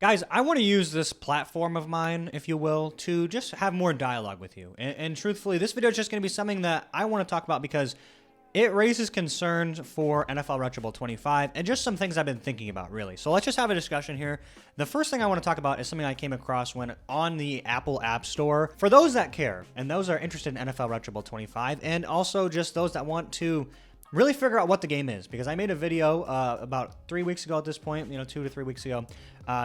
Guys, I want to use this platform of mine, if you will, to just have more dialogue with you. And truthfully, this video is just going to be something that I want to talk about because it raises concerns for NFL Retro Bowl 25 and just some things I've been thinking about, really. So let's just have a discussion here. The first thing I want to talk about is something I came across when on the Apple App Store. For those that care, and those are interested in NFL Retro Bowl 25, and also just those that want to really figure out what the game is, because I made a video about 3 weeks ago at this point, 2 to 3 weeks ago,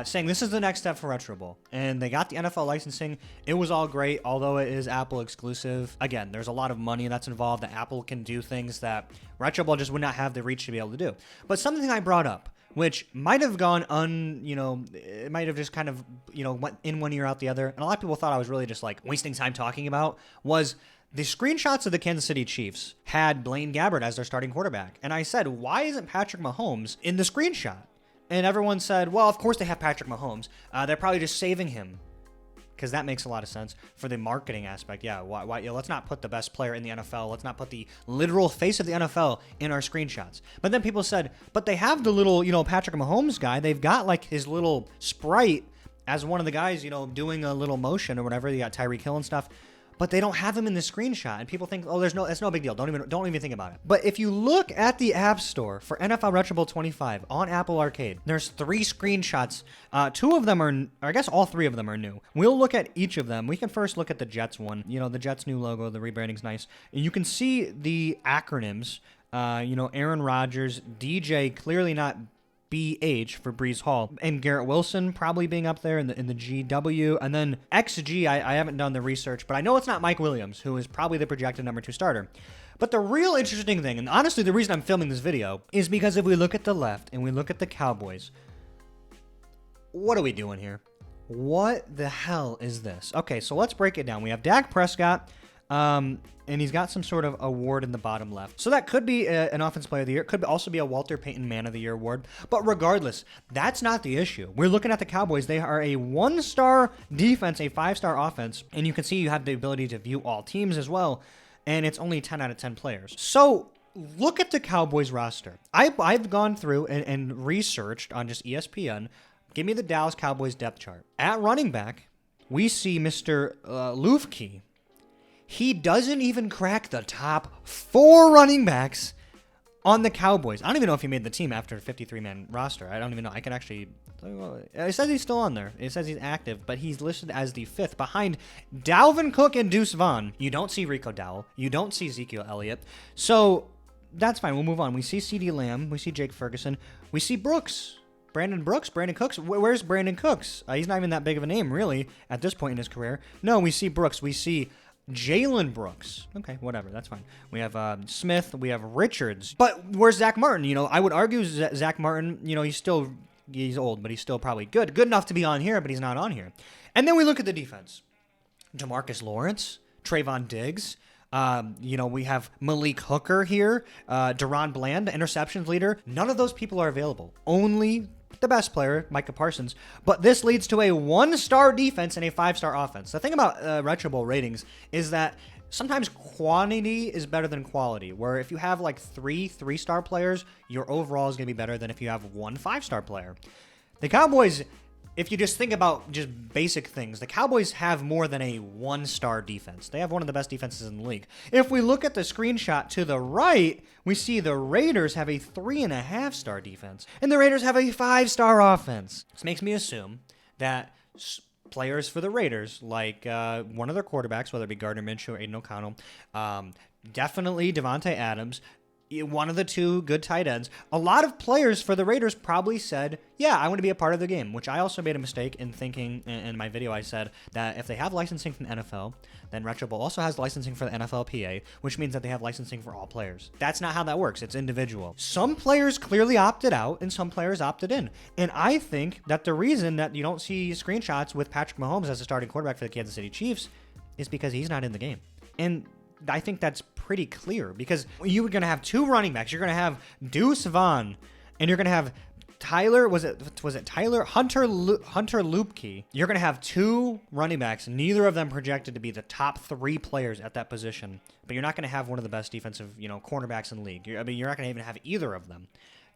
saying this is the next step for Retro Bowl. And they got the NFL licensing. It was all great, although it is Apple exclusive. Again, there's a lot of money that's involved, that Apple can do things that Retro Bowl just would not have the reach to be able to do. But something I brought up, which might have gone it might have just kind of, went in one ear out the other, and a lot of people thought I was really just like wasting time talking about, was the screenshots of the Kansas City Chiefs had Blaine Gabbert as their starting quarterback. And I said, why isn't Patrick Mahomes in the screenshot? And everyone said, well, of course they have Patrick Mahomes. They're probably just saving him, because that makes a lot of sense for the marketing aspect. Yeah, why let's not put the best player in the NFL. Let's not put the literal face of the NFL in our screenshots. But then people said, but they have the little, Patrick Mahomes guy. They've got like his little sprite as one of the guys, doing a little motion or whatever. You got Tyreek Hill and stuff. But they don't have him in the screenshot, and people think, oh, that's no big deal. Don't even think about it. But if you look at the App Store for NFL Retro Bowl 25 on Apple Arcade, there's 3 screenshots. 2 of them are, or I guess all 3 of them are new. We'll look at each of them. We can first look at the Jets one. The Jets new logo, the rebranding's nice. And you can see the acronyms. Aaron Rodgers, DJ, clearly not BH for Breeze Hall, and Garrett Wilson probably being up there in the GW, and then XG, I haven't done the research, but I know it's not Mike Williams, who is probably the projected number 2 starter. But the real interesting thing, and honestly the reason I'm filming this video, is because if we look at the left and we look at the Cowboys, what are we doing here? What the hell is this? Okay, so let's break it down. We have Dak Prescott, and he's got some sort of award in the bottom left. So that could be an Offensive Player of the Year. It could also be a Walter Payton Man of the Year award. But regardless, that's not the issue. We're looking at the Cowboys. They are a 1-star defense, a 5-star offense. And you can see you have the ability to view all teams as well. And it's only 10 out of 10 players. So look at the Cowboys roster. I've gone through and researched on just ESPN. Give me the Dallas Cowboys depth chart. At running back, we see Mr. Lufke. He doesn't even crack the top 4 running backs on the Cowboys. I don't even know if he made the team after a 53-man roster. I don't even know. I can actually... It says he's still on there. It says he's active, but he's listed as the 5th behind Dalvin Cook and Deuce Vaughn. You don't see Rico Dowell. You don't see Ezekiel Elliott. So that's fine. We'll move on. We see CeeDee Lamb. We see Jake Ferguson. We see Brooks. Brandon Cooks. Where's Brandon Cooks? He's not even that big of a name, really, at this point in his career. No, we see Brooks. We see Jalen Brooks. Okay, whatever. That's fine. We have Smith. We have Richards. But where's Zach Martin? I would argue Zach Martin, he's old, but he's still probably good. Good enough to be on here, but he's not on here. And then we look at the defense. DeMarcus Lawrence, Trayvon Diggs. We have Malik Hooker here. Deron Bland, the interceptions leader. None of those people are available. Only the best player, Micah Parsons, but this leads to a 1-star defense and a 5-star offense. The thing about Retro Bowl ratings is that sometimes quantity is better than quality, where if you have like 3-star players, your overall is going to be better than if you have 1 5-star player. The Cowboys, if you just think about just basic things, the Cowboys have more than a 1-star defense. They have one of the best defenses in the league. If we look at the screenshot to the right, we see the Raiders have a 3.5-star defense, and the Raiders have a 5-star offense. This makes me assume that players for the Raiders, like one of their quarterbacks, whether it be Gardner Minshew or Aiden O'Connell, definitely Devontae Adams, one of the 2 good tight ends. A lot of players for the Raiders probably said, yeah, I want to be a part of the game, which I also made a mistake in thinking. In my video, I said that if they have licensing from the NFL, then Retro Bowl also has licensing for the NFLPA, which means that they have licensing for all players. That's not how that works. It's individual. Some players clearly opted out, and some players opted in. And I think that the reason that you don't see screenshots with Patrick Mahomes as a starting quarterback for the Kansas City Chiefs is because he's not in the game. And I think that's pretty clear, because you're going to have 2 running backs. You're going to have Deuce Vaughn, and you're going to have Tyler, was it Tyler? Hunter Lupke. You're going to have 2 running backs, neither of them projected to be the top 3 players at that position, but you're not going to have one of the best defensive, cornerbacks in the league. You're not going to even have either of them.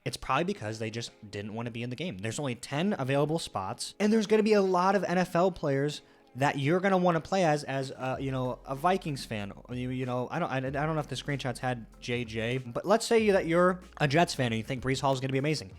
It's probably because they just didn't want to be in the game. There's only 10 available spots, and there's going to be a lot of NFL players that you're going to want to play as a Vikings fan. I don't know if the screenshots had JJ, but let's say that you're a Jets fan and you think Breece Hall is going to be amazing.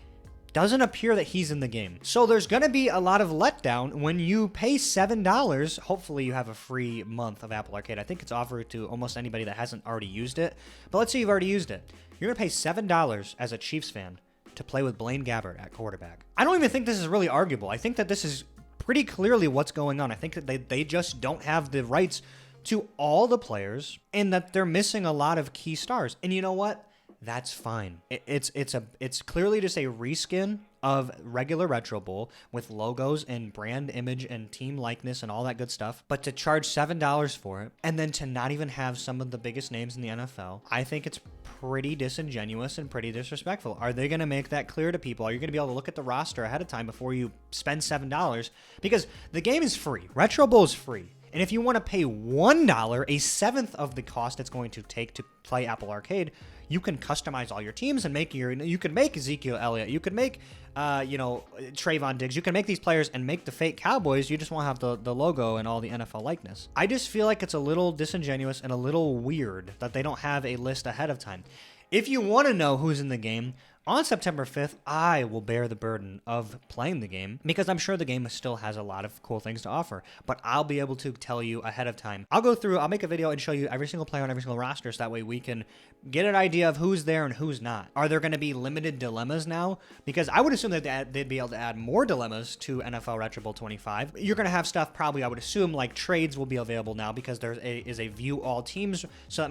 Doesn't appear that he's in the game. So there's going to be a lot of letdown when you pay $7. Hopefully you have a free month of Apple Arcade. I think it's offered to almost anybody that hasn't already used it. But let's say you've already used it. You're going to pay $7 as a Chiefs fan to play with Blaine Gabbert at quarterback. I don't even think this is really arguable. I think that this is pretty clearly what's going on. I think that they just don't have the rights to all the players and that they're missing a lot of key stars. And you know what? That's fine. It's clearly just a reskin of regular Retro Bowl with logos and brand image and team likeness and all that good stuff. But to charge $7 for it and then to not even have some of the biggest names in the NFL, I think it's pretty disingenuous and pretty disrespectful. Are they going to make that clear to people? Are you going to be able to look at the roster ahead of time before you spend $7? Because the game is free. Retro Bowl is free. And if you want to pay $1, a seventh of the cost it's going to take to play Apple Arcade, you can customize all your teams and you can make Ezekiel Elliott, you can make, Trayvon Diggs, you can make these players and make the fake Cowboys. You just won't have the logo and all the NFL likeness. I just feel like it's a little disingenuous and a little weird that they don't have a list ahead of time. If you want to know who's in the game, on September 5th, I will bear the burden of playing the game because I'm sure the game still has a lot of cool things to offer, but I'll be able to tell you ahead of time. I'll make a video and show you every single player on every single roster so that way we can get an idea of who's there and who's not. Are there going to be limited dilemmas now? Because I would assume that they'd be able to add more dilemmas to NFL Retro Bowl 25. You're going to have stuff probably, I would assume, like trades will be available now because there is a view all teams. So that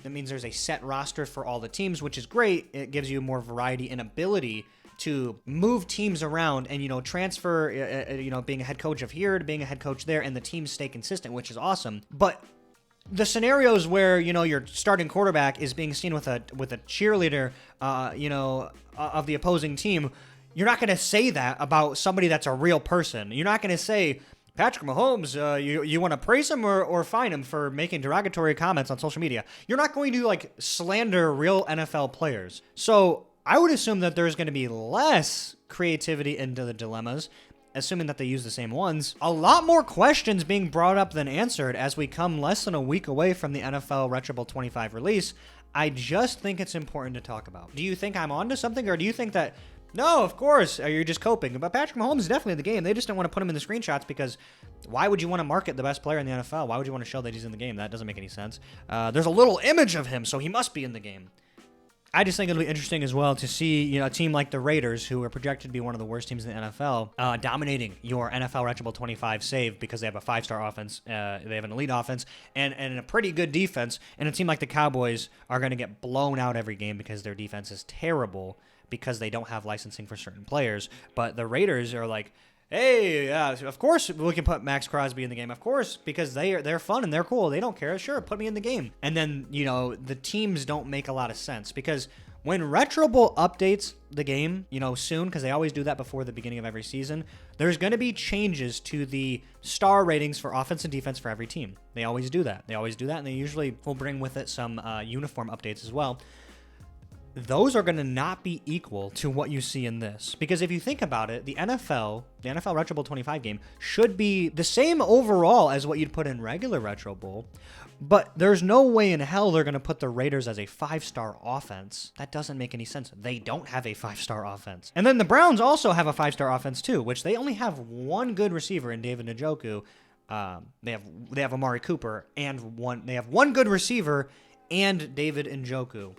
means there's a set roster for all the teams, which is great. It gives you more variety and ability to move teams around and, transfer, being a head coach of here to being a head coach there, and the teams stay consistent, which is awesome. But the scenarios where, your starting quarterback is being seen with a cheerleader, of the opposing team, you're not going to say that about somebody that's a real person. You're not going to say, Patrick Mahomes, you want to praise him or fine him for making derogatory comments on social media. You're not going to, slander real NFL players. So I would assume that there's going to be less creativity into the dilemmas, assuming that they use the same ones. A lot more questions being brought up than answered as we come less than a week away from the NFL Retro Bowl 25 release. I just think it's important to talk about. Do you think I'm onto something, or do you think that, no, of course, you're just coping? But Patrick Mahomes is definitely in the game. They just don't want to put him in the screenshots because why would you want to market the best player in the NFL? Why would you want to show that he's in the game? That doesn't make any sense. There's a little image of him, so he must be in the game. I just think it'll be interesting as well to see, a team like the Raiders, who are projected to be one of the worst teams in the NFL, dominating your NFL Retro Bowl 25 save because they have a 5-star offense, they have an elite offense, and a pretty good defense, and a team like the Cowboys are going to get blown out every game because their defense is terrible because they don't have licensing for certain players. But the Raiders are like, hey, of course we can put Max Crosby in the game. Of course, because they're fun and they're cool. They don't care. Sure, put me in the game. And then, the teams don't make a lot of sense because when Retro Bowl updates the game, soon, because they always do that before the beginning of every season, there's going to be changes to the star ratings for offense and defense for every team. They always do that. And they usually will bring with it some uniform updates as well. Those are going to not be equal to what you see in this. Because if you think about it, the NFL Retro Bowl 25 game should be the same overall as what you'd put in regular Retro Bowl, but there's no way in hell they're going to put the Raiders as a 5-star offense. That doesn't make any sense. They don't have a 5-star offense. And then the Browns also have a 5-star offense too, which they only have one good receiver in David Njoku. They have Amari Cooper and they have one good receiver and David Njoku.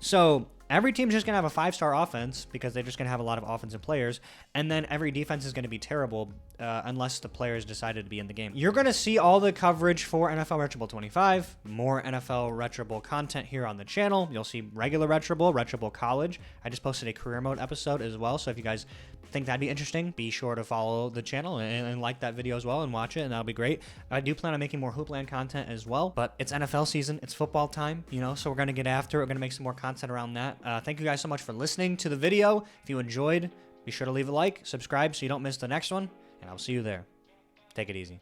So every team's just going to have a 5-star offense because they're just going to have a lot of offensive players, and then every defense is going to be terrible unless the players decided to be in the game. You're going to see all the coverage for NFL Retro Bowl 25, more NFL Retro Bowl content here on the channel. You'll see regular Retro Bowl College. I just posted a career mode episode as well, so if you guys think that'd be interesting, be sure to follow the channel and like that video as well and watch it, and that'll be great. I do plan on making more Hoopland content as well, but it's NFL season, it's football time, so we're going to get after it. We're going to make some more content around that. Thank you guys so much for listening to the video. If you enjoyed, be sure to leave a like, subscribe so you don't miss the next one, and I'll see you there. Take it easy.